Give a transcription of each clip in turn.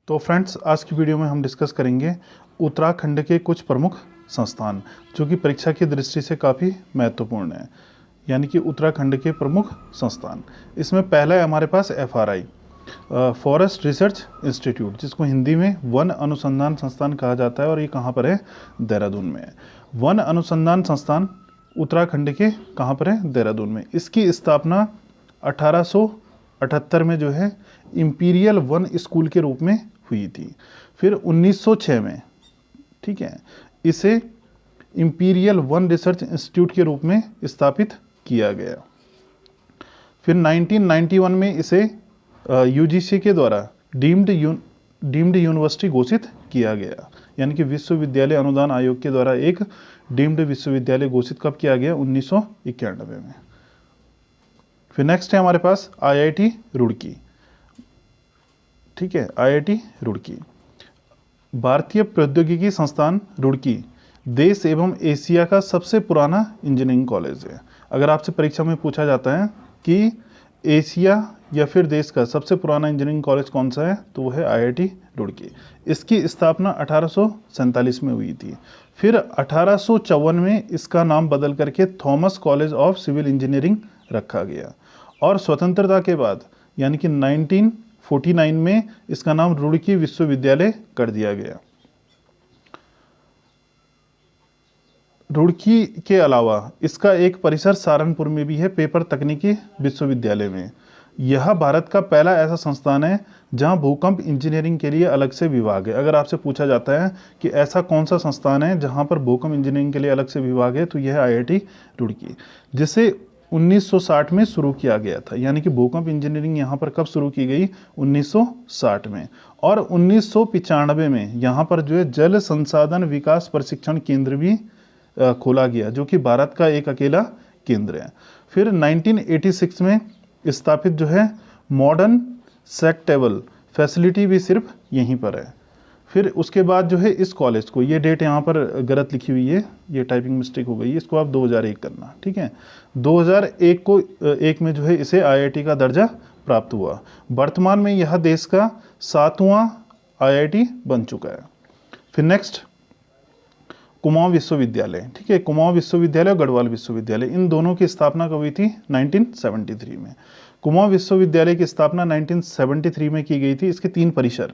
तो फ्रेंड्स, आज की वीडियो में हम डिस्कस करेंगे उत्तराखंड के कुछ प्रमुख संस्थान जो कि परीक्षा की दृष्टि से काफ़ी महत्वपूर्ण है। यानी कि उत्तराखंड के प्रमुख संस्थान, इसमें पहला है हमारे पास FRI, फॉरेस्ट रिसर्च इंस्टीट्यूट, जिसको हिंदी में वन अनुसंधान संस्थान कहा जाता है, और ये कहाँ पर है? देहरादून में है। वन अनुसंधान संस्थान उत्तराखंड के कहाँ पर है? देहरादून में। इसकी स्थापना 1878 में जो है इंपीरियल वन स्कूल के रूप में हुई थी। फिर 1906 में, ठीक है, इसे इंपीरियल वन रिसर्च इंस्टीट्यूट के रूप में स्थापित किया गया। फिर 1991 में इसे UGC के द्वारा डीम्ड यूनिवर्सिटी घोषित किया गया। यानी कि विश्वविद्यालय अनुदान आयोग के द्वारा एक डीम्ड विश्वविद्यालय घोषित कब किया गया? 1991 में। फिर नेक्स्ट है हमारे पास IIT रुड़की, ठीक है, IIT रुड़की भारतीय प्रौद्योगिकी संस्थान रुड़की देश एवं एशिया का सबसे पुराना इंजीनियरिंग कॉलेज है। अगर आपसे परीक्षा में पूछा जाता है कि एशिया या फिर देश का सबसे पुराना इंजीनियरिंग कॉलेज कौन सा है, तो वो है IIT रुड़की। इसकी स्थापना 1847 में हुई थी। फिर 1854 में इसका नाम बदल करके Thomas college of civil engineering रखा गया, और स्वतंत्रता के बाद यानी कि 1949 में इसका नाम रुड़की विश्वविद्यालय कर दिया गया। रुड़की के अलावा इसका एक परिसर सहारनपुर में भी है, पेपर तकनीकी विश्वविद्यालय में। यह भारत का पहला ऐसा संस्थान है जहां भूकंप इंजीनियरिंग के लिए अलग से विभाग है। अगर आपसे पूछा जाता है कि ऐसा कौन सा संस्थान है जहां पर भूकंप इंजीनियरिंग के लिए अलग से विभाग है, तो यह IIT रुड़की, जिसे 1960 में शुरू किया गया था। यानी कि भूकंप इंजीनियरिंग यहाँ पर कब शुरू की गई? 1960 में। और 1995 में यहाँ पर जो है जल संसाधन विकास प्रशिक्षण केंद्र भी खोला गया, जो कि भारत का एक अकेला केंद्र है। फिर 1986 में स्थापित जो है मॉडर्न सेक्टेबल फैसिलिटी भी सिर्फ यहीं पर है। फिर उसके बाद जो है इस कॉलेज को, ये डेट यहाँ पर गलत लिखी हुई है, ये टाइपिंग मिस्टेक हो गई है, इसको आप 2001 करना, ठीक है। 2001 में जो है इसे IIT का दर्जा प्राप्त हुआ। वर्तमान में यह देश का 7वां IIT बन चुका है। फिर नेक्स्ट कुमाऊं विश्वविद्यालय, ठीक है, कुमाऊं विश्वविद्यालय और गढ़वाल विश्वविद्यालय, इन दोनों की स्थापना कब हुई थी? 1973 में। कुमाऊं विश्वविद्यालय की स्थापना 1973 में की गई थी। इसके 3 परिसर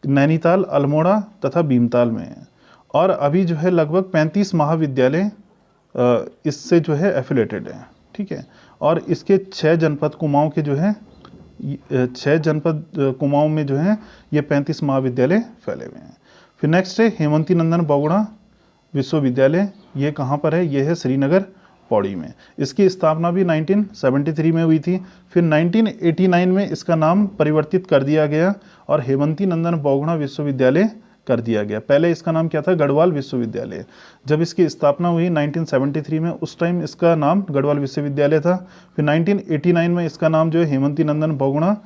नैनीताल, अल्मोड़ा तथा भीमताल में है, और अभी जो है लगभग 35 महाविद्यालय इससे जो है एफिलेटेड हैं, ठीक है। और इसके 6 जनपद कुमाऊं के जो है 6 जनपद कुमाऊं में जो है ये 35 महाविद्यालय फैले हुए हैं। फिर नेक्स्ट है हेमंती नंदन बहुगुणा विश्वविद्यालय, ये कहाँ पर है? ये है श्रीनगर पौड़ी में। इसकी स्थापना भी 1973 में हुई थी। फिर 1989 में इसका नाम परिवर्तित कर दिया गया और हेमंती नंदन बहुगुणा विश्वविद्यालय कर दिया गया। पहले इसका नाम क्या था? गढ़वाल विश्वविद्यालय। जब इसकी स्थापना हुई 1973 में, उस टाइम इसका नाम गढ़वाल विश्वविद्यालय था। फिर 1989 में इसका नाम जो है हेमंती नंदन बहुगुणा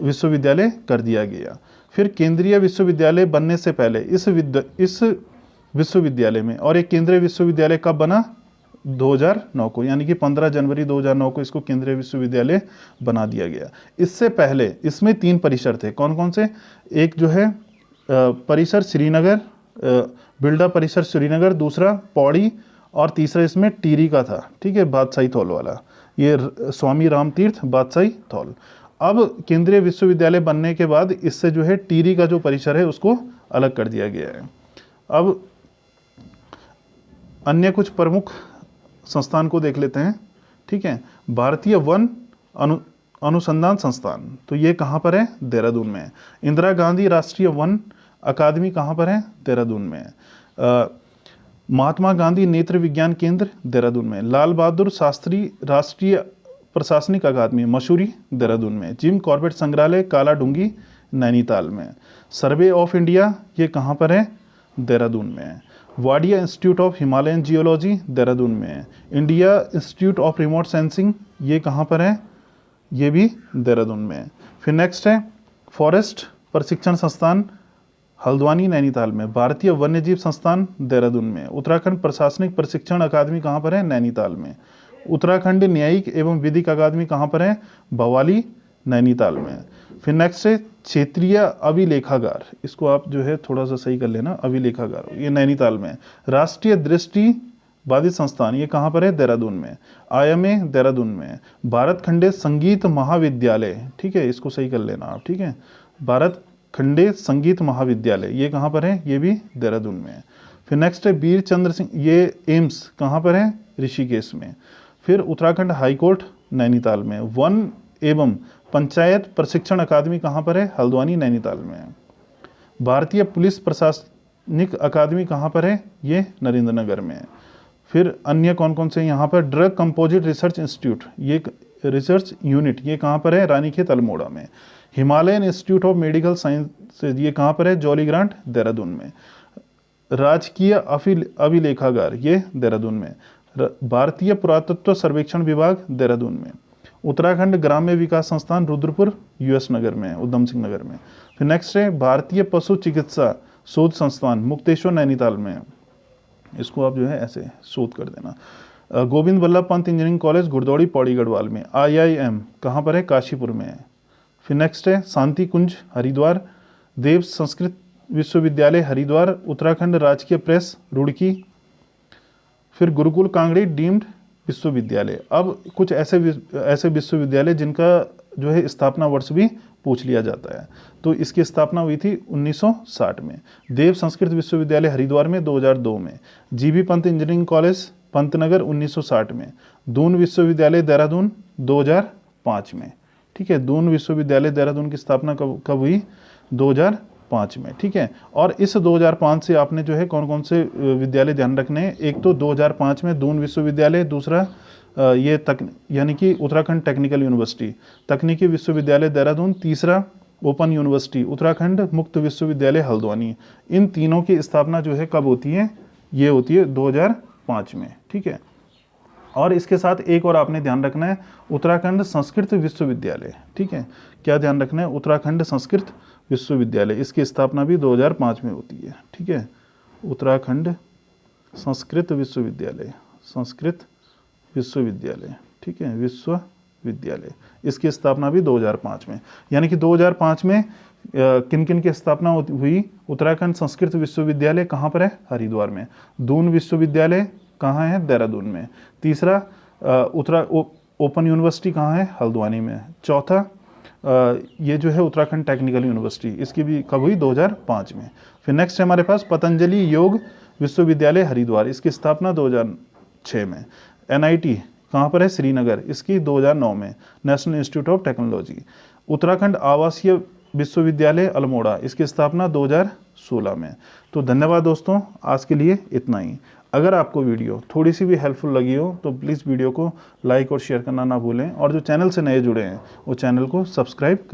विश्वविद्यालय कर दिया गया। फिर केंद्रीय विश्वविद्यालय बनने से पहले इस विश्वविद्यालय में, और एक केंद्रीय विश्वविद्यालय कब बना? 2009 को, यानी कि 15 जनवरी 2009 को इसको केंद्रीय विश्वविद्यालय बना दिया गया। इससे पहले इसमें 3 परिसर थे। कौन कौन से? एक जो है परिसर श्रीनगर, बिल्डा परिसर श्रीनगर, दूसरा पौड़ी, और तीसरा इसमें टिहरी का था, ठीक है, बादशाही थौल वाला, ये स्वामी राम तीर्थ बादशाही थौल। अब केंद्रीय विश्वविद्यालय बनने के बाद इससे जो है टिहरी का जो परिसर है उसको अलग कर दिया गया है। अब अन्य कुछ प्रमुख संस्थान को देख लेते हैं, ठीक है। भारतीय वन अनुसंधान संस्थान, तो ये कहाँ पर है? देहरादून में है। इंदिरा गांधी राष्ट्रीय वन अकादमी कहाँ पर है? देहरादून में है। महात्मा गांधी नेत्र विज्ञान केंद्र देहरादून में। लाल बहादुर शास्त्री राष्ट्रीय प्रशासनिक अकादमी मसूरी देहरादून में। जिम कॉर्बेट संग्रहालय कालाडूंगी नैनीताल में। सर्वे ऑफ इंडिया, ये कहाँ पर है? देहरादून में है। Wadia institute of Himalayan geology Dehradun में है। India institute of remote sensing, ये कहाँ पर है? ये भी देहरादून में है। फिर नेक्स्ट है फॉरेस्ट प्रशिक्षण संस्थान हल्द्वानी नैनीताल में। भारतीय वन्यजीव संस्थान देहरादून में। उत्तराखंड प्रशासनिक प्रशिक्षण अकादमी कहाँ पर है? नैनीताल में। उत्तराखंड न्यायिक एवं विधिक अकादमी कहाँ पर है? भवाली नैनीताल में। फिर नेक्स्ट है क्षेत्रीय अभिलेखागार, इसको आप जो है थोड़ा सा सही कर लेना, अभिलेखागार, ये नैनीताल में है। राष्ट्रीय दृष्टिबाधित संस्थान, ये कहाँ पर है? देहरादून में। IMA देहरादून में है। भारत खंडे संगीत महाविद्यालय, ठीक है, इसको सही कर लेना आप, ठीक है। भारत खंडे संगीत महाविद्यालय, ये कहाँ पर है? ये भी देहरादून में है। फिर नेक्स्ट है वीर चंद्र सिंह, ये एम्स कहाँ पर है? ऋषिकेश में। फिर उत्तराखंड हाईकोर्ट नैनीताल में। वन एवं पंचायत प्रशिक्षण अकादमी कहाँ पर है? हल्द्वानी नैनीताल में है। भारतीय पुलिस प्रशासनिक अकादमी कहाँ पर है? ये नरेंद्र नगर में है। फिर अन्य कौन कौन से यहाँ पर? ड्रग कंपोजिट रिसर्च इंस्टीट्यूट, ये रिसर्च यूनिट, ये कहाँ पर है? रानीखेत अल्मोड़ा में। Himalayan institute of medical sciences, ये कहाँ पर है? जॉली ग्रांट देहरादून में। राजकीय अभिलेखागार, ये देहरादून में। भारतीय पुरातत्व सर्वेक्षण विभाग देहरादून में। उत्तराखंड ग्राम्य विकास संस्थान रुद्रपुर US नगर में, उधम सिंह नगर में। फिर नेक्स्ट है भारतीय पशु चिकित्सा शोध संस्थान मुक्तेश्वर नैनीताल में, इसको आप जो है ऐसे शोध कर देना। गोविंद वल्लभ पंत इंजीनियरिंग कॉलेज गुरदौड़ी पौड़ी गढ़वाल में। IIM कहाँ पर है? काशीपुर में है। फिर नेक्स्ट है शांति कुंज हरिद्वार। देव संस्कृत विश्वविद्यालय हरिद्वार, उत्तराखंड राजकीय प्रेस रुड़की। फिर गुरुकुल कांगड़ी डीम्ड विश्वविद्यालय। अब कुछ ऐसे विश्वविद्यालय जिनका जो है स्थापना वर्ष भी पूछ लिया जाता है। तो इसकी स्थापना हुई थी 1960 में। देव संस्कृत विश्वविद्यालय हरिद्वार में 2002 में। GB Pant engineering college Pantnagar 1960 में। दून विश्वविद्यालय देहरादून 2005 में, ठीक है। दून विश्वविद्यालय देहरादून की स्थापना कब हुई? 2005 में, ठीक है। और इस 2005 से आपने जो है कौन कौन से विद्यालय ध्यान रखने हैं? एक तो 2005 में दून विश्वविद्यालय, दूसरा ये यानी कि उत्तराखंड टेक्निकल यूनिवर्सिटी तकनीकी विश्वविद्यालय देहरादून, तीसरा ओपन यूनिवर्सिटी उत्तराखंड मुक्त विश्वविद्यालय हल्द्वानी। इन तीनों की स्थापना जो है कब होती है? ये होती है 2005 में, ठीक है। और इसके साथ एक और आपने ध्यान रखना है, उत्तराखंड संस्कृत विश्वविद्यालय, ठीक है। क्या ध्यान रखना है? उत्तराखंड संस्कृत विश्वविद्यालय, इसकी स्थापना भी 2005 में होती है, ठीक है। उत्तराखंड संस्कृत विश्वविद्यालय, संस्कृत विश्वविद्यालय, ठीक है, विश्वविद्यालय, इसकी स्थापना भी 2005 में। यानी कि 2005 में किन किन की स्थापना हुई? उत्तराखंड संस्कृत विश्वविद्यालय कहाँ पर है? हरिद्वार में। दून विश्वविद्यालय कहाँ है? देहरादून में। तीसरा ओपन यूनिवर्सिटी कहाँ है? हल्द्वानी में। चौथा ये जो है उत्तराखंड टेक्निकल यूनिवर्सिटी, इसकी भी कब हुई? 2005 में। फिर नेक्स्ट है हमारे पास पतंजलि योग विश्वविद्यालय हरिद्वार, इसकी स्थापना 2006 में। NIT कहाँ पर है? श्रीनगर, इसकी 2009 में। National institute of technology. Uttarakhand आवासीय विश्वविद्यालय अल्मोड़ा, इसकी स्थापना 2016 में। तो धन्यवाद दोस्तों, आज के लिए इतना ही। अगर आपको वीडियो थोड़ी सी भी हेल्पफुल लगी हो तो प्लीज़ वीडियो को लाइक और शेयर करना ना भूलें, और जो चैनल से नए जुड़े हैं वो चैनल को सब्सक्राइब